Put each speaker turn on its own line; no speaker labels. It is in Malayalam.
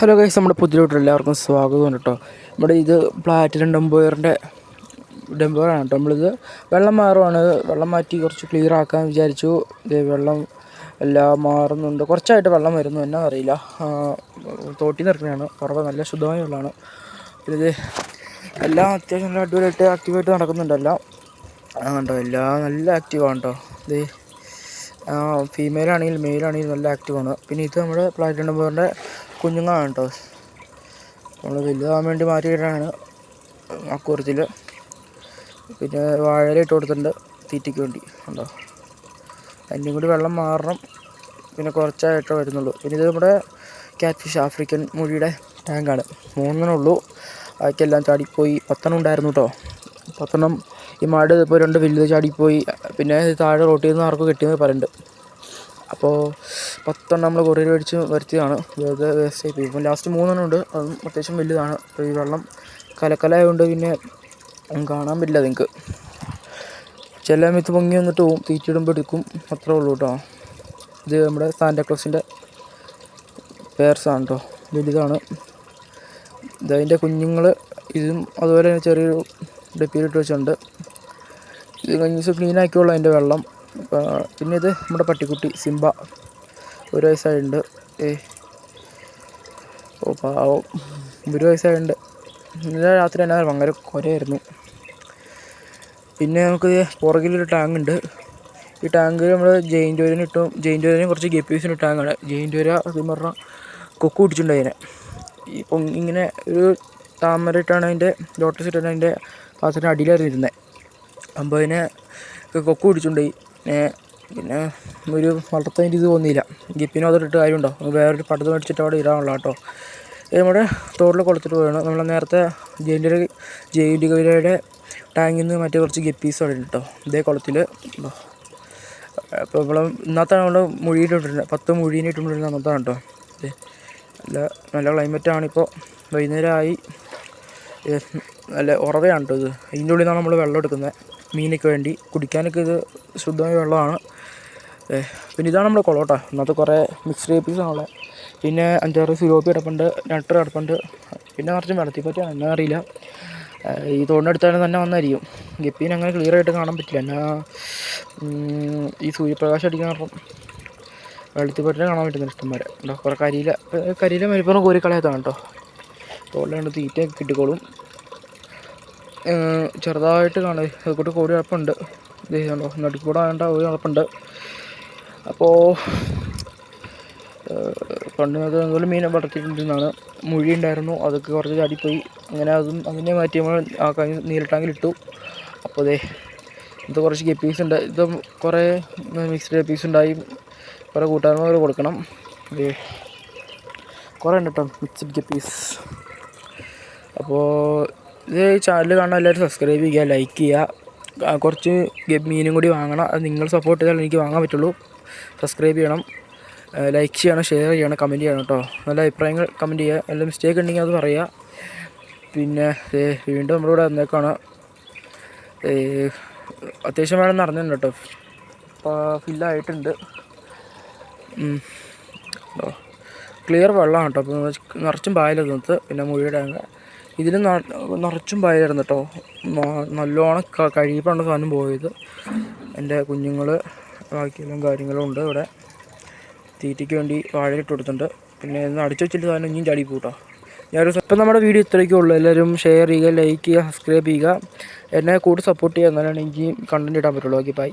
ഹലോ ഗൈസ്, നമ്മുടെ പുതിയതായിട്ട് എല്ലാവർക്കും സ്വാഗതം കേട്ടോ. നമ്മുടെ ഇത് പ്ലാറ്റിനം ഡംബോറാണ് കേട്ടോ. നമ്മളിത് വെള്ളം മാറുവാണ്. വെള്ളം മാറ്റി കുറച്ച് ക്ലിയർ ആക്കാൻ വിചാരിച്ചു. ഇത് വെള്ളം എല്ലാം മാറുന്നുണ്ട്. കുറച്ചായിട്ട് വെള്ളം വരുന്നു, എന്നാ അറിയില്ല. തോട്ടി നിറഞ്ഞാണ്, കുറവ് നല്ല ശുദ്ധമായ വെള്ളമാണ്. ഇത് എല്ലാം അത്യാവശ്യം നല്ല അടിപൊളിയായിട്ട് ആക്റ്റീവായിട്ട് നടക്കുന്നുണ്ടല്ലോ. കണ്ടോ, എല്ലാം നല്ല ആക്റ്റീവാണ് കേട്ടോ. ഇത് ഫീമെയിലാണെങ്കിലും മെയിലാണെങ്കിലും നല്ല ആക്റ്റീവാണ്. പിന്നെ ഇത് നമ്മുടെ പ്ലാറ്റിനം ഡംബോറിൻ്റെ കുഞ്ഞുങ്ങളാണ് കേട്ടോ. നമ്മൾ വലുതാകാൻ വേണ്ടി മാറ്റിയിട്ടാണ് അക്കൂറത്തിൽ. പിന്നെ വാഴയില ഇട്ട് കൊടുത്തിട്ടുണ്ട് തീറ്റയ്ക്ക് വേണ്ടി. ഉണ്ടോ, അതിൻ്റെയും കൂടി വെള്ളം മാറണം. പിന്നെ കുറച്ചായിട്ടേ വരുന്നുള്ളൂ. പിന്നെ ഇത് നമ്മുടെ ക്യാറ്റ് ഫിഷ് ആഫ്രിക്കൻ മുഴിയുടെ ടാങ്കാണ്. 3 ഉള്ളൂ. ബാക്കിയെല്ലാം ചാടിപ്പോയി. 10 ഉണ്ടായിരുന്നു കേട്ടോ. 10 ഈ മാട് ഇപ്പോൾ 2 വലുത് ചാടിപ്പോയി. പിന്നെ താഴെ റോട്ടിൽ നിന്ന് ആർക്കും കെട്ടിയെന്ന് പറയുന്നുണ്ട്. അപ്പോൾ 10 നമ്മൾ കൊറിയർ മേടിച്ച് വരുത്തിയതാണ്. വെറുതെ വേസ്റ്റ് ആയി. ഇപ്പം ലാസ്റ്റ് 3 ഉണ്ട്. അതും അത്യാവശ്യം വലുതാണ്. അപ്പോൾ ഈ വെള്ളം കലക്കലായതുകൊണ്ട് പിന്നെ കാണാൻ പറ്റില്ല നിങ്ങൾക്ക്. ചില മിത്ത് പൊങ്ങി വന്നിട്ട് പോവും, തീറ്റിടുമ്പോൾ എടുക്കും, അത്രേ ഉള്ളൂ കേട്ടോ. ഇത് നമ്മുടെ സാന്റാക്ലോസിൻ്റെ പേർസാണ് കേട്ടോ. വലുതാണ്. ഇതതിൻ്റെ കുഞ്ഞുങ്ങൾ. ഇതും അതുപോലെ തന്നെ ചെറിയൊരു ഡപ്പിയിലിട്ട് വെച്ചിട്ടുണ്ട്. ഇത് കഴിഞ്ഞ ദിവസം ക്ലീൻ ആക്കിയുള്ളൂ അതിൻ്റെ വെള്ളം. പിന്നെ ഇത് നമ്മുടെ പട്ടിക്കുട്ടി സിംബ, 1 വയസ്സായിട്ടുണ്ട്. ഓ പാവം, 1 വയസ്സായിട്ടുണ്ട്. ഇന്നലെ രാത്രി തന്നെ ഭയങ്കര കുരയായിരുന്നു. പിന്നെ നമുക്ക് പുറകിലൊരു ടാങ്കുണ്ട്. ഈ ടാങ്ക് നമ്മൾ ജെയിൻ്റ് വേരിനും കുറച്ച് ഗപ്പീസിന് ടാങ്കാണ്. ജെയിൻ്റ് വേര സത്യം പറഞ്ഞാൽ കൊക്ക് പിടിച്ചിട്ടുണ്ട് അതിനെ. ഇപ്പം ഇങ്ങനെ ഒരു താമര ഇട്ടാണ് അതിൻ്റെ ലോട്ടസ് ഇട്ടാണ് അതിൻ്റെ പാത്രത്തിൻ്റെ അടിയിലായിരുന്നു ഇരുന്നത്. അപ്പോൾ അതിനെ കൊക്ക് പിടിച്ചുകൊണ്ടുപോയി. പിന്നെ ഒരു വളർത്തതിൻ്റെ ഇത് തോന്നിയില്ല. ഗപ്പിനും അതിട്ട് കാര്യമുണ്ടോ, വേറൊരു പടത്ത് മേടിച്ചിട്ട് അവിടെ ഇടാനുള്ള കേട്ടോ. നമ്മുടെ തോട്ടിൽ കുളത്തിട്ട് പോയാണ്. നമ്മൾ നേരത്തെ ജെയിൻ്റ് വേരയുടെ ടാങ്കിൽ നിന്ന് മറ്റേ കുറച്ച് ഗപ്പീസ് അവിടെ കേട്ടോ. ഇതേ കുളത്തിൽ ഉണ്ടോ. അപ്പോൾ നമ്മൾ ഇന്നത്താണ് നമ്മൾ മുഴിയിട്ടിട്ടുണ്ട്. 10 മുഴീനെ ഇട്ടുകൊണ്ടിരുന്നത് അന്നത്താണ് കേട്ടോ. നല്ല ക്ലൈമറ്റാണിപ്പോൾ. വൈകുന്നേരമായി. നല്ല ഉറവയാണ് കേട്ടോ ഇത്. ഇതിൻ്റെ ഉള്ളിൽ നിന്നാണ് നമ്മൾ വെള്ളം എടുക്കുന്നത് മീനൊക്കെ വേണ്ടി. കുടിക്കാനൊക്കെ ഇത് ശുദ്ധമായ വെള്ളമാണ്. പിന്നെ ഇതാണ് നമ്മുടെ കുളം കേട്ടോ. ഇന്നത്തെ കുറേ മിക്സ്ഡ് ഗപ്പീസാണുള്ളത്. പിന്നെ 5-6 സിലോപ്പി കിടപ്പുണ്ട്, നട്ടർ കിടപ്പുണ്ട്. പിന്നെ കുറച്ച് വെള്ളത്തിൽ പറ്റിയാണ്, എന്നാ അറിയില്ല. ഈ തോടിനടുത്താണ് തന്നെ വന്നായിരിക്കും. ഗപ്പീനെ അങ്ങനെ ക്ലിയർ ആയിട്ട് കാണാൻ പറ്റില്ല. എന്നാ ഈ സൂര്യപ്രകാശം അടിക്കാൻ കാരണം വെള്ളത്തിൽ പറ്റിനെ കാണാൻ പറ്റുന്ന ഇഷ്ടംമാരെ. കുറേ കരിയില മരിപ്പുറം കോരി കളയാത്താണ് കേട്ടോ. തോളിലാണ്ട് തീറ്റയൊക്കെ കിട്ടിക്കോളും. ചെറുതായിട്ട് കാണും. അതുകൂട്ട് കോടി കിടപ്പുണ്ട്. ഇതുണ്ടോ, നടുക്കൂടെ വേണ്ട ഒരു കിടപ്പുണ്ട്. അപ്പോൾ പണ്ട് അതുപോലെ മീനെ വളർത്തിയിട്ടുണ്ടെന്നാണ്. മുഴി ഉണ്ടായിരുന്നു, അതൊക്കെ കുറച്ച് ചാടിപ്പോയി. അങ്ങനെ അതിനെ മാറ്റി നമ്മൾ ആ കഴിഞ്ഞ് നീലട്ടാങ്കിലിട്ടു. അപ്പോൾ ഇത് കുറച്ച് ഗപ്പീസ് ഉണ്ട്. ഇത് കുറേ മിക്സ്ഡ് ഗപ്പീസ് ഉണ്ടായി. കുറേ കൂട്ടുകാരന്മാർ കൊടുക്കണം. കുറേ ഉണ്ട് കേട്ടോ മിക്സ്ഡ് ഗപ്പീസ്. അപ്പോൾ ഇത് ചാനൽ കാണാൻ എല്ലാവരും സബ്സ്ക്രൈബ് ചെയ്യുക, ലൈക്ക് ചെയ്യുക. കുറച്ച് മീനും കൂടി വാങ്ങണം. അത് നിങ്ങൾ സപ്പോർട്ട് ചെയ്താൽ എനിക്ക് വാങ്ങാൻ പറ്റുള്ളൂ. സബ്സ്ക്രൈബ് ചെയ്യണം, ലൈക്ക് ചെയ്യണം, ഷെയർ ചെയ്യണം, കമൻറ്റ് ചെയ്യണം കേട്ടോ. നല്ല അഭിപ്രായങ്ങൾ കമൻറ്റ് ചെയ്യുക. നല്ല മിസ്റ്റേക്ക് ഉണ്ടെങ്കിൽ അത് പറയുക. പിന്നെ വീണ്ടും നമ്മളിവിടെ വന്നേക്കാണ്. അത്യാവശ്യം വേണം നിറഞ്ഞിട്ടുണ്ട് കേട്ടോ. അപ്പോൾ ഫില്ലായിട്ടുണ്ട്. ക്ലിയർ വെള്ളമാണ് കേട്ടോ. അപ്പോൾ നിറച്ചും പായലത്. പിന്നെ മുഴിയുടെ ഇതിൽ നിറച്ചും പായലായിരുന്നു കേട്ടോ. നല്ലോണം കഴിയുമ്പോഴാണ് സാധനം പോയത്. എൻ്റെ കുഞ്ഞുങ്ങൾ ബാക്കിയെല്ലാം കാര്യങ്ങളും ഉണ്ട് ഇവിടെ. തീറ്റയ്ക്ക് വേണ്ടി വാഴയിലിട്ട് കൊടുത്തിട്ടുണ്ട്. പിന്നെ ഇന്ന് അടിച്ചു വെച്ചിട്ട് സാധനം ഇനിയും ചാടി പോട്ടോ. ഇപ്പം നമ്മുടെ വീഡിയോ ഇത്രയൊക്കെ ഉള്ളൂ. എല്ലാവരും ഷെയർ ചെയ്യുക, ലൈക്ക് ചെയ്യുക, സബ്സ്ക്രൈബ് ചെയ്യുക. എന്നെ കൂടി സപ്പോർട്ട് ചെയ്യുക. എന്നാലാണ് എനിക്ക് കണ്ടൻറ്റ് ഇടാൻ പറ്റുള്ളൂ. Okay, by.